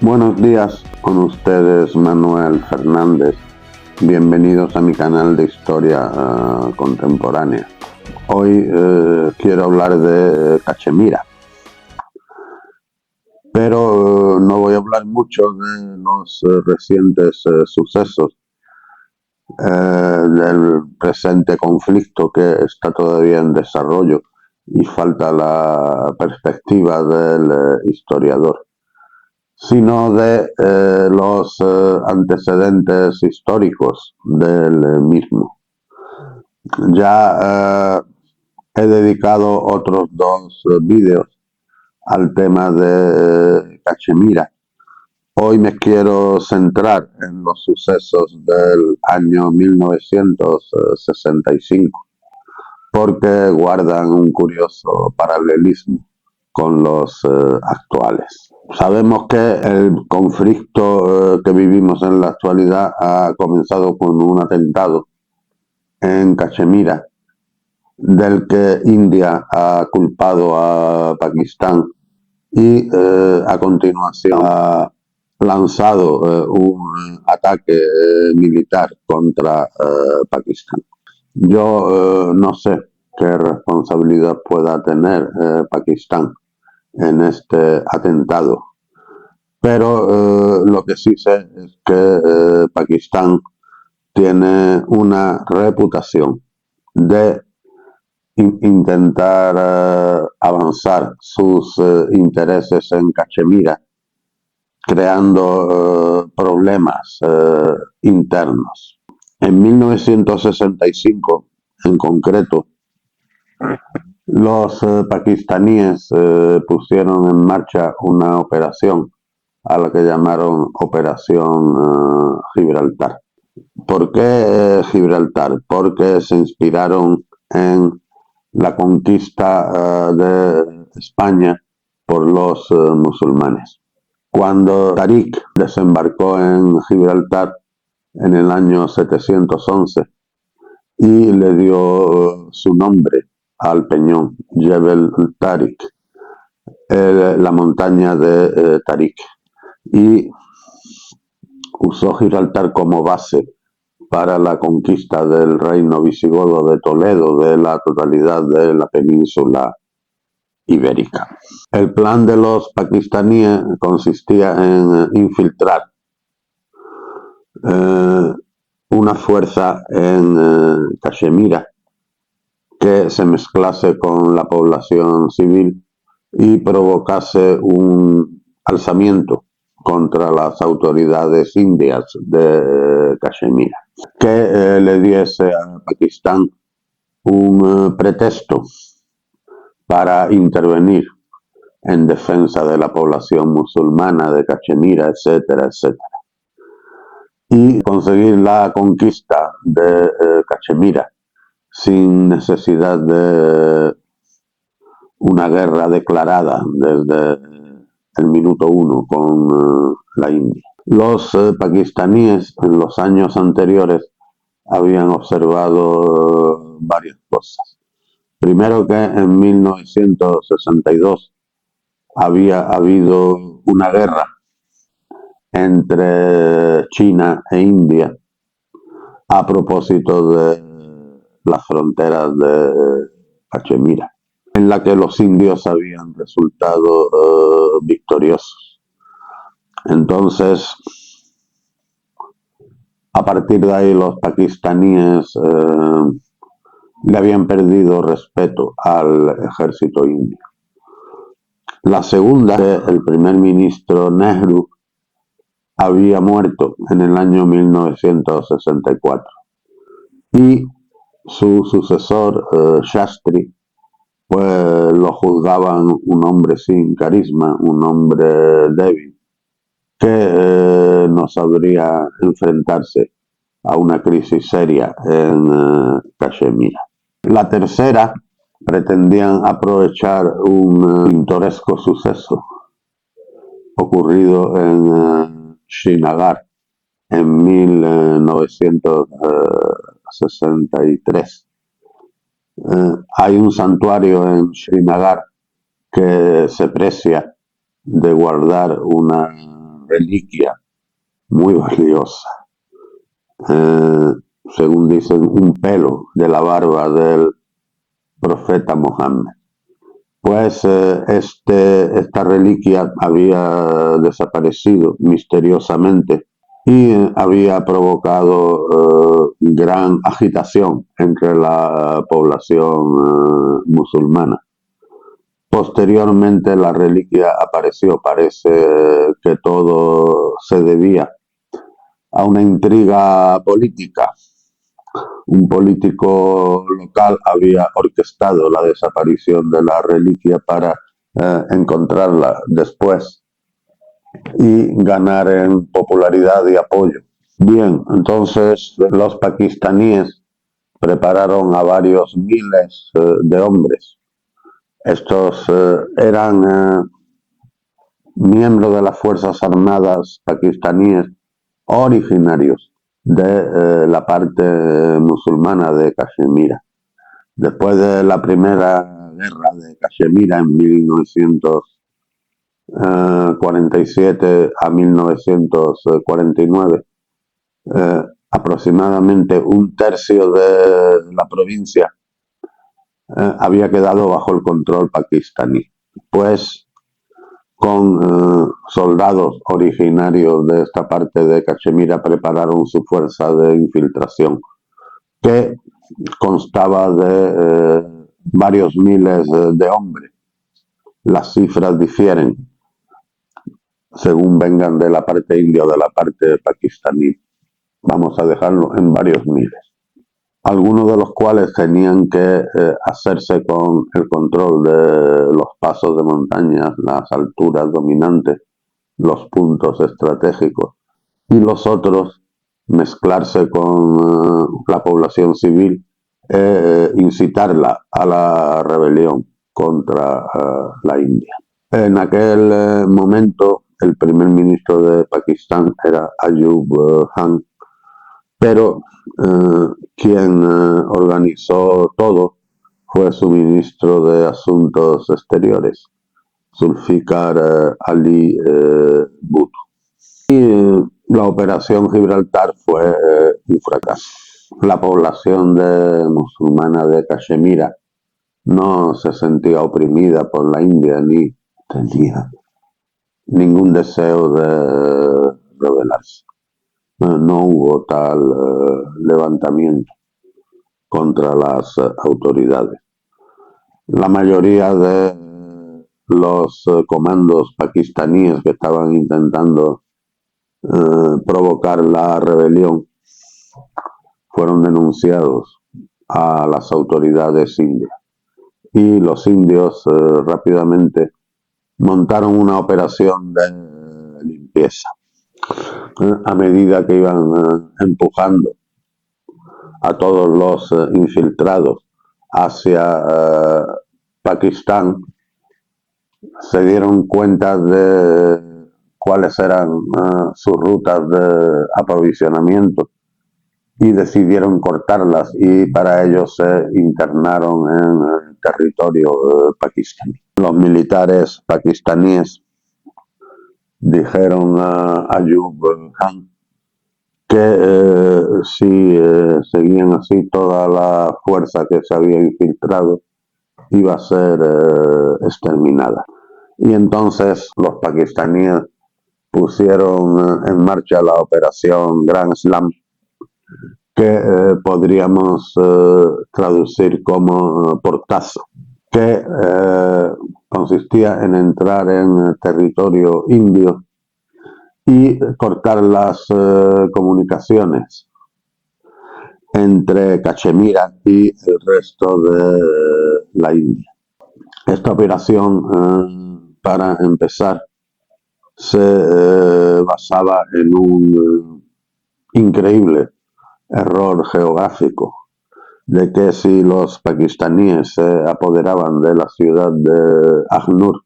Buenos días, con ustedes Manuel Fernández. Bienvenidos a mi canal de historia contemporánea. Hoy quiero hablar de Cachemira, pero no voy a hablar mucho de los recientes sucesos, del presente conflicto que está todavía en desarrollo y falta la perspectiva del historiador, sino de los antecedentes históricos del mismo. Ya he dedicado otros dos vídeos al tema de Cachemira. Hoy me quiero centrar en los sucesos del año 1965, porque guardan un curioso paralelismo con los actuales. Sabemos que el conflicto que vivimos en la actualidad ha comenzado con un atentado en Cachemira, del que India ha culpado a Pakistán y a continuación ha lanzado un ataque militar contra Pakistán. Yo no sé qué responsabilidad pueda tener Pakistán en este atentado, pero lo que sí sé es que Pakistán tiene una reputación de intentar avanzar sus intereses en Cachemira, creando problemas internos. En 1965, en concreto, los pakistaníes pusieron en marcha una operación a la que llamaron Operación Gibraltar. ¿Por qué Gibraltar? Porque se inspiraron en la conquista de España por los musulmanes. Cuando Tarik desembarcó en Gibraltar en el año 711 y le dio su nombre al peñón, Jebel Tarik, la montaña de Tarik, y usó Gibraltar como base para la conquista del reino visigodo de Toledo de la totalidad de la península ibérica. El plan de los pakistaníes consistía en infiltrar una fuerza en Cachemira que se mezclase con la población civil y provocase un alzamiento contra las autoridades indias de Cachemira, que le diese a Pakistán un pretexto para intervenir en defensa de la población musulmana de Cachemira, etcétera, etcétera, y conseguir la conquista de Cachemira sin necesidad de una guerra declarada desde el minuto uno con la India. Los pakistaníes en los años anteriores habían observado varias cosas. Primero, que en 1962 había habido una guerra entre China e India a propósito de las fronteras de Cachemira, en la que los indios habían resultado victoriosos. Entonces, a partir de ahí, los pakistaníes le habían perdido respeto al ejército indio. La segunda, el primer ministro Nehru había muerto en el año 1964 y su sucesor, Shastri, pues lo juzgaban un hombre sin carisma, un hombre débil, que no sabría enfrentarse a una crisis seria en Cachemira. La tercera, pretendían aprovechar un pintoresco suceso ocurrido en Srinagar en 1963. Hay un santuario en Srinagar que se precia de guardar una reliquia muy valiosa, según dicen, un pelo de la barba del profeta Mohammed. Pues esta reliquia había desaparecido misteriosamente y había provocado gran agitación entre la población musulmana. Posteriormente la reliquia apareció. Parece que todo se debía a una intriga política. Un político local había orquestado la desaparición de la reliquia para encontrarla después y ganar en popularidad y apoyo. Bien, entonces los pakistaníes prepararon a varios miles de hombres. Estos eran miembros de las Fuerzas Armadas pakistaníes originarios de la parte musulmana de Cachemira. Después de la primera guerra de Cachemira en 1947 a 1949, aproximadamente un tercio de la provincia había quedado bajo el control pakistaní. Pues con soldados originarios de esta parte de Cachemira prepararon su fuerza de infiltración, que constaba de varios miles de hombres. Las cifras difieren según vengan de la parte india o de la parte pakistaní. Vamos a dejarlo en varios miles. Algunos de los cuales tenían que hacerse con el control de los pasos de montaña, las alturas dominantes, los puntos estratégicos, y los otros mezclarse con la población civil e incitarla a la rebelión contra la India. En aquel momento el primer ministro de Pakistán era Ayub Khan, pero quien organizó todo fue su ministro de Asuntos Exteriores, Zulfikar Ali Bhutto. Y la operación Gibraltar fue un fracaso. La población musulmana de Cachemira no se sentía oprimida por la India ni tenía ningún deseo de rebelarse. No hubo tal levantamiento contra las autoridades. La mayoría de los comandos pakistaníes que estaban intentando provocar la rebelión fueron denunciados a las autoridades indias, y los indios rápidamente montaron una operación de limpieza. A medida que iban empujando a todos los infiltrados hacia Pakistán, se dieron cuenta de cuáles eran sus rutas de aprovisionamiento y decidieron cortarlas, y para ello se internaron en el territorio pakistaní. Los militares pakistaníes dijeron a Ayub Khan que si seguían así, toda la fuerza que se había infiltrado iba a ser exterminada. Y entonces los pakistaníes pusieron en marcha la operación Grand Slam, que podríamos traducir como portazo, que consistía en entrar en territorio indio y cortar las comunicaciones entre Cachemira y el resto de la India. Esta operación, para empezar, se basaba en un increíble error geográfico, de que si los pakistaníes se apoderaban de la ciudad de Agnur,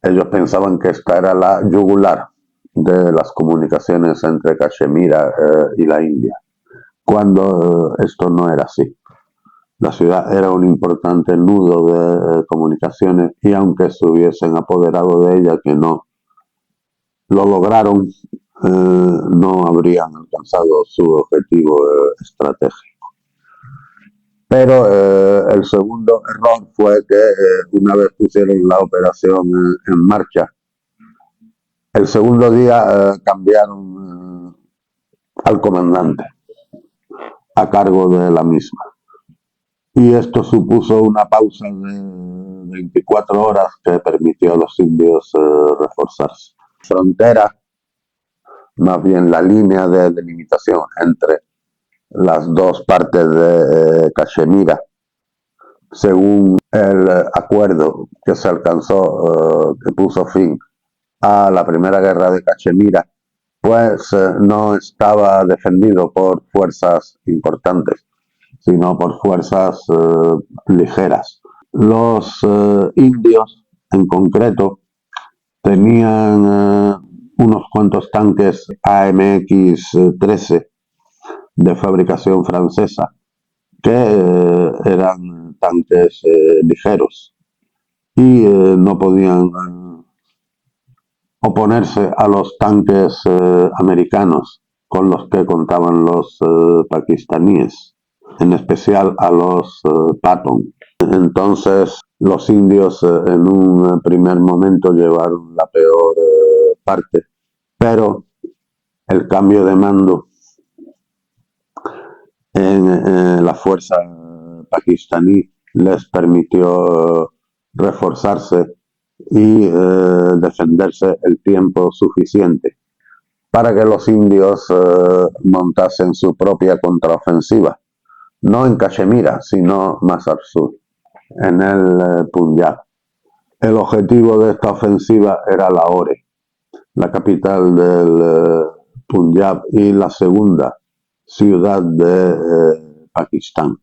ellos pensaban que esta era la yugular de las comunicaciones entre Cachemira y la India, cuando esto no era así. La ciudad era un importante nudo de comunicaciones, y aunque se hubiesen apoderado de ella, que no lo lograron, no habrían alcanzado su objetivo estratégico. Pero el segundo error fue que una vez pusieron la operación en marcha, el segundo día cambiaron al comandante a cargo de la misma. Y esto supuso una pausa de 24 horas que permitió a los indios reforzarse. Frontera, más bien la línea de delimitación entre las dos partes de Cachemira, según el acuerdo que se alcanzó, que puso fin a la primera guerra de Cachemira, pues no estaba defendido por fuerzas importantes, sino por fuerzas ligeras. Los indios, en concreto, tenían unos cuantos tanques AMX-13 de fabricación francesa, que eran tanques ligeros y no podían oponerse a los tanques americanos con los que contaban los pakistaníes, en especial a los Patton. Entonces los indios en un primer momento llevaron la peor parte, pero el cambio de mando en la fuerza pakistaní les permitió reforzarse y defenderse el tiempo suficiente para que los indios montasen su propia contraofensiva, no en Cachemira, sino más al sur, en el Punjab. El objetivo de esta ofensiva era Lahore, la capital del Punjab y la segunda ciudad de Pakistán.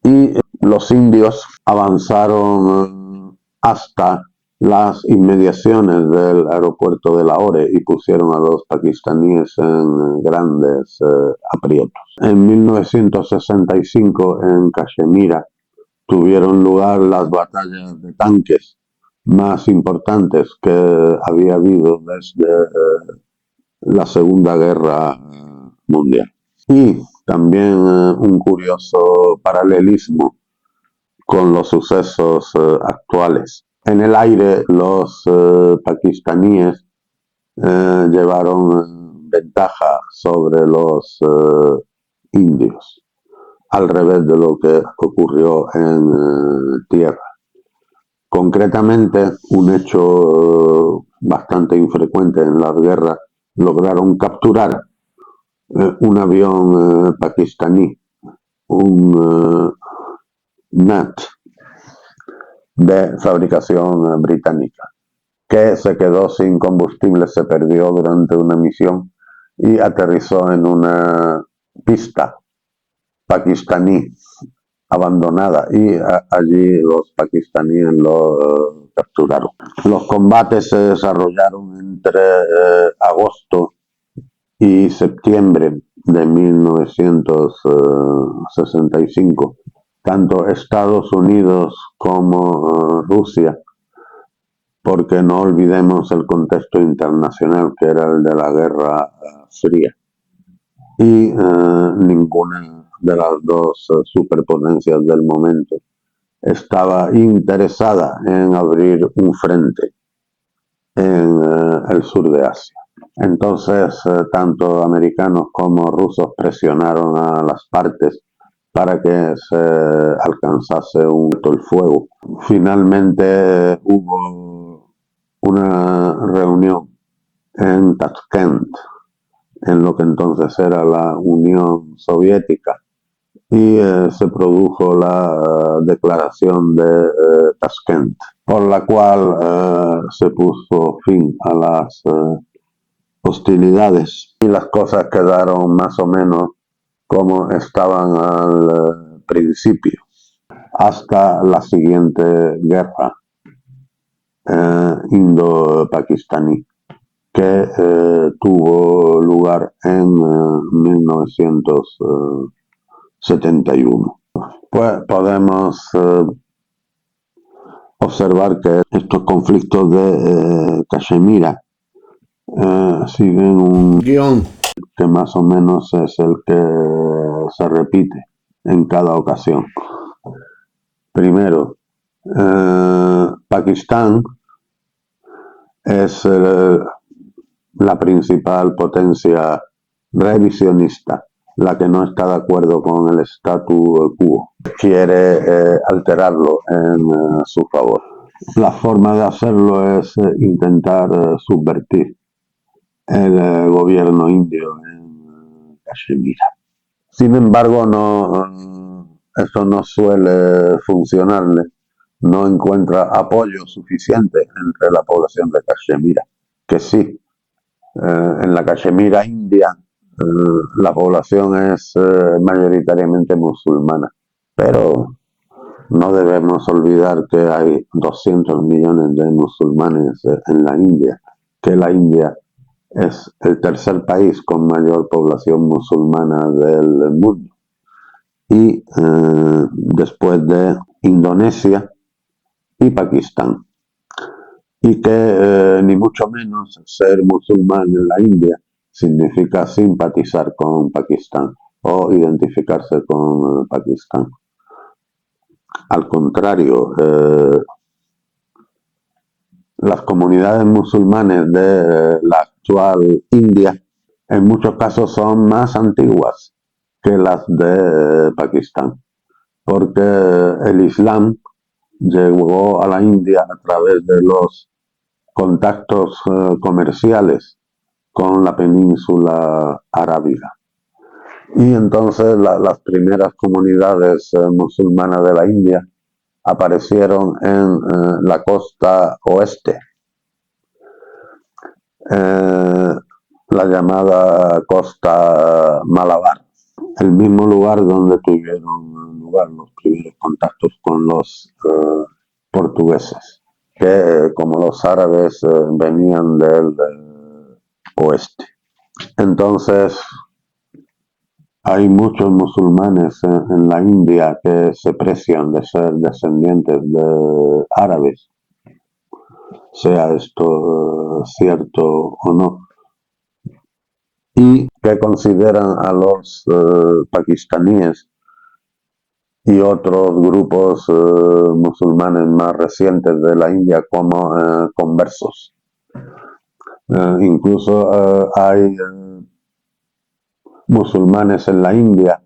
Y los indios avanzaron hasta las inmediaciones del aeropuerto de Lahore y pusieron a los pakistaníes en grandes aprietos. En 1965, en Cachemira, tuvieron lugar las batallas de tanques más importantes que había habido desde la Segunda Guerra Mundial. Y también un curioso paralelismo con los sucesos actuales. En el aire, los pakistaníes llevaron ventaja sobre los indios, al revés de lo que ocurrió en tierra. Concretamente, un hecho bastante infrecuente en las guerras, lograron capturar un avión pakistaní, un NAT de fabricación británica, que se quedó sin combustible, se perdió durante una misión y aterrizó en una pista pakistaní abandonada y allí los pakistaníes lo capturaron. Los combates se desarrollaron entre agosto y septiembre de 1965. Tanto Estados Unidos como Rusia, porque no olvidemos el contexto internacional que era el de la Guerra Fría, y ninguna de las dos superpotencias del momento estaba interesada en abrir un frente en el sur de Asia. Entonces, tanto americanos como rusos presionaron a las partes para que se alcanzase un alto el fuego. Finalmente hubo una reunión en Tashkent, en lo que entonces era la Unión Soviética, y se produjo la declaración de Tashkent, por la cual se puso fin a las hostilidades y las cosas quedaron más o menos como estaban al principio, hasta la siguiente guerra indo-pakistaní, que tuvo lugar en 1971. Pues podemos observar que estos conflictos de Cachemira siguen un guión que más o menos es el que se repite en cada ocasión. Primero, Pakistán es la principal potencia revisionista, la que no está de acuerdo con el statu quo, quiere alterarlo en su favor. La forma de hacerlo es intentar subvertir el gobierno indio en Kashmir. Sin embargo, eso no suele funcionarle. No encuentra apoyo suficiente entre la población de Cachemira, que sí, en la Cachemira india la población es mayoritariamente musulmana, pero no debemos olvidar que hay 200 millones de musulmanes en la India, que la India es el tercer país con mayor población musulmana del mundo. Y después de Indonesia y Pakistán. Y que ni mucho menos ser musulmán en la India significa simpatizar con Pakistán o identificarse con Pakistán. Al contrario, las comunidades musulmanes de la actual India en muchos casos son más antiguas que las de Pakistán, porque el Islam llegó a la India a través de los contactos comerciales con la península arábiga. Y entonces las primeras comunidades musulmanas de la India aparecieron en la costa oeste, la llamada costa Malabar, el mismo lugar donde tuvieron lugar los primeros contactos con los portugueses, que como los árabes venían del oeste. Entonces, hay muchos musulmanes en la India que se precian de ser descendientes de árabes, sea esto cierto o no, y que consideran a los pakistaníes y otros grupos musulmanes más recientes de la India como conversos. Incluso hay musulmanes en la India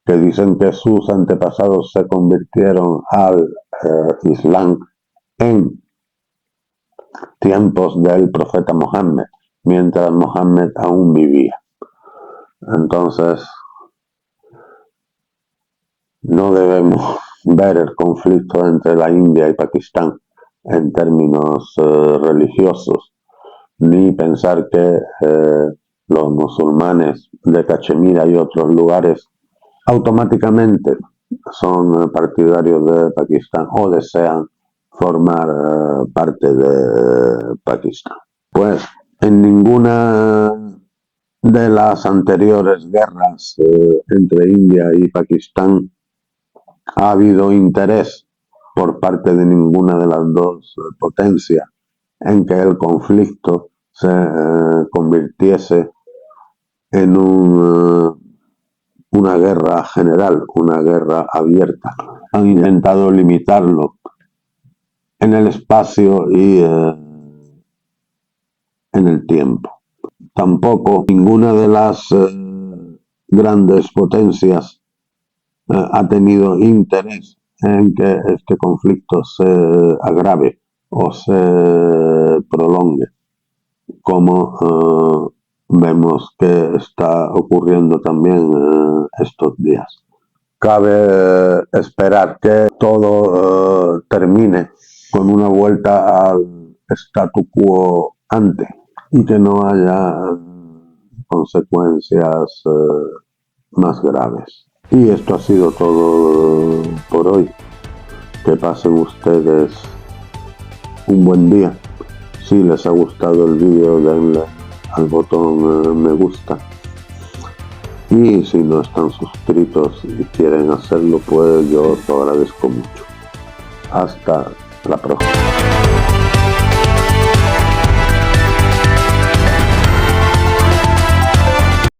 que dicen que sus antepasados se convirtieron al Islam en tiempos del profeta Mohammed, mientras Mohammed aún vivía. Entonces, no debemos ver el conflicto entre la India y Pakistán en términos religiosos, ni pensar que los musulmanes de Cachemira y otros lugares automáticamente son partidarios de Pakistán o desean formar parte de Pakistán. Pues en ninguna de las anteriores guerras entre India y Pakistán ha habido interés por parte de ninguna de las dos potencias en que el conflicto se convirtiese en una guerra general, una guerra abierta. Han intentado limitarlo en el espacio y en el tiempo. Tampoco ninguna de las grandes potencias ha tenido interés en que este conflicto se agrave o se prolongue, como vemos que está ocurriendo también estos días. Cabe esperar que todo termine con una vuelta al statu quo ante y que no haya consecuencias más graves. Y esto ha sido todo por hoy. Que pasen ustedes un buen día. Si les ha gustado el vídeo, denle al botón me gusta. Y si no están suscritos y quieren hacerlo, pues yo os lo agradezco mucho. Hasta la próxima.